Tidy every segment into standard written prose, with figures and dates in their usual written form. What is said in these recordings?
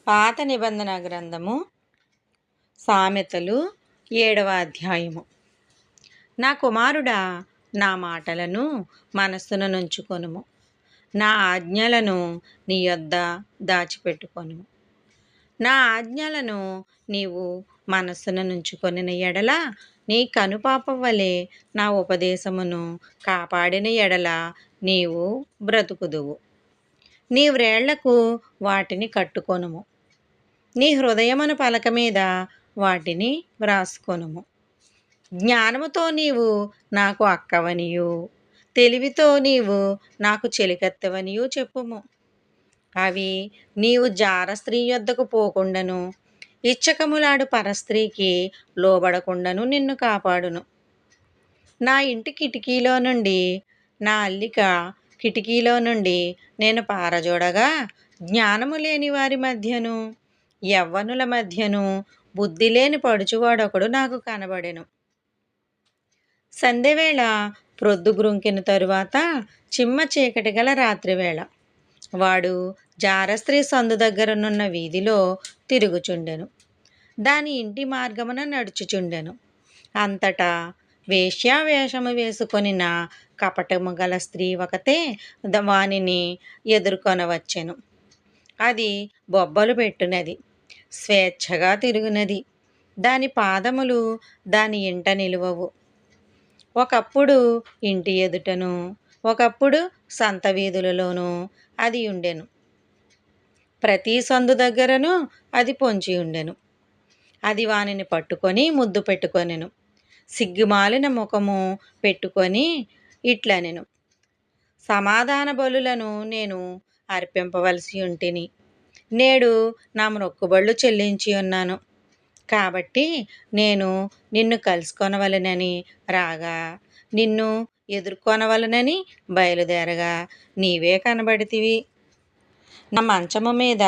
పాత నిబంధన గ్రంథము సామెతలు 7వ అధ్యాయము. నా కుమారుడా, నా మాటలను మనస్సున నుంచుకొనుము, నా ఆజ్ఞలను నీ యొద్ద దాచిపెట్టుకొనుము. నా ఆజ్ఞలను నీవు మనస్సున నుంచుకొనిన ఎడల నీ కనుపాప వలె నా ఉపదేశమును కాపాడిన ఎడల నీవు బ్రతుకుదువు. నీ వ్రేళ్లకు వాటిని కట్టుకొనుము, నీ హృదయమున పలక మీద వాటిని వ్రాసుకొనుము. జ్ఞానముతో నీవు నాకు అక్కవనియు, తెలివితో నీవు నాకు చెలికత్తెవనియు చెప్పుము. అవి నీవు జార స్త్రీ యొద్దకు పోకుండాను, ఇచ్చకములాడు పరస్త్రీకి లోబడకుండాను నిన్ను కాపాడును. నా ఇంటి కిటికీలో నుండి, నా అల్లిక కిటికీలో నుండి నేను పారజోడగా, జ్ఞానము లేని వారి మధ్యను, యవ్వనుల మధ్యను బుద్ధి లేని పడుచువాడొకడు నాకు కనబడెను. సంధ్యవేళ ప్రొద్దుగ్రుంకిన తరువాత చిమ్మ చీకటి గల రాత్రివేళ వాడు జారస్త్రీ సందు దగ్గరనున్న వీధిలో తిరుగుచుండెను. దాని ఇంటి మార్గమున నడుచుచుండెను. అంతటా వేశ్యావేషము వేసుకొనిన కపటము గల స్త్రీ ఒకతే వానిని ఎదుర్కొనవచ్చెను. అది బొబ్బలు పెట్టునది, స్వేచ్ఛగా తిరుగునది, దాని పాదములు దాని ఇంట నిలువవు. ఒకప్పుడు ఇంటి ఎదుటను, ఒకప్పుడు సంత వీధులలోనూ అది ఉండెను. ప్రతి సందు దగ్గరను అది పొంచి ఉండెను. అది వానిని పట్టుకొని ముద్దు పెట్టుకొనెను. సిగ్గుమాలిన ముఖము పెట్టుకొని ఇట్లనెను, సమాధాన బలులను నేను అర్పింపవలసి ఉంటిని, నేడు నా మొక్కుబళ్ళు చెల్లించి ఉన్నాను. కాబట్టి నేను నిన్ను కలుసుకొనవలెనని రాగా, నిన్ను ఎదుర్కొనవలనని బయలుదేరగా నీవే కనబడితివి. నా మంచము మీద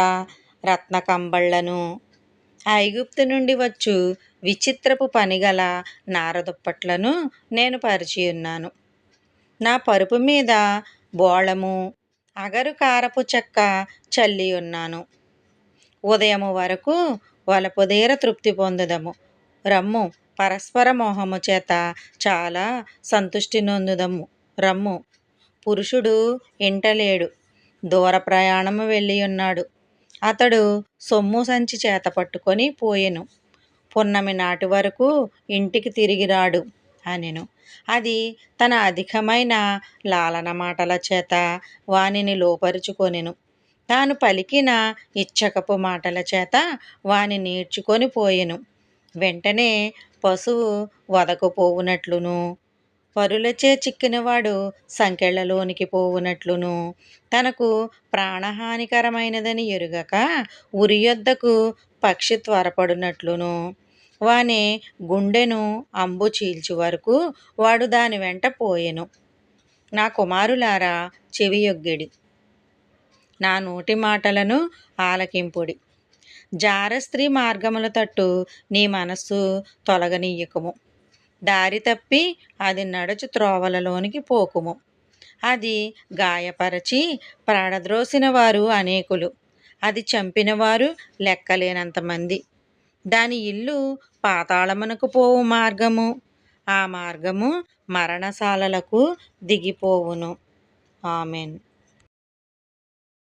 రత్నకంబళ్లను, ఐగుప్తు నుండి వచ్చు విచిత్రపు పనిగల నారదుప్పట్లను నేను పరిచి ఉన్నాను. నా పరుపు మీద బోళము, అగరు కారపు చెక్క చల్లి ఉన్నాను. ఉదయము వరకు వలపుదేర తృప్తి పొందుదము. రమ్ము, పరస్పర మోహము చేత చాలా సంతుష్టి నొందుదము. రమ్ము. పురుషుడు ఇంటలేడు, దూర ప్రయాణము వెళ్ళి ఉన్నాడు. అతడు సొమ్ము సంచి చేత పట్టుకొని పోయెను. పున్నమి నాటి వరకు ఇంటికి తిరిగి రాడు అనెను. అది తన అధికమైన లాలన మాటల చేత వానిని లోపరుచుకొనెను. తాను పలికిన ఇచ్చకపు మాటల చేత వాని నేర్చుకొని పోయెను. వెంటనే పశువు వదకు పోవునట్లును, పరులచే చిక్కినవాడు సంకెళ్లలోనికి పోవునట్లును, తనకు ప్రాణహానికరమైనదని ఎరుగక ఉరి యొద్దకు పక్షి త్వరపడునట్లును, వాని గుండెను అంబు చీల్చు వరకు వాడు దాని వెంట పోయెను. నా కుమారులారా, చెవియొగ్గిడి, నా నోటి మాటలను ఆలకింపుడి. జారస్త్రీ మార్గముల తట్టు నీ మనస్సు తొలగనీయకుము. దారి తప్పి అది నడుచు త్రోవలలోనికి పోకుము. అది గాయపరచి ప్రాణద్రోసిన వారు అనేకులు, అది చంపిన వారు లెక్కలేనంతమంది. దాని ఇల్లు పాతాళమునకు పోవు మార్గము, ఆ మార్గము మరణశాలలకు దిగిపోవును. ఆమెన్.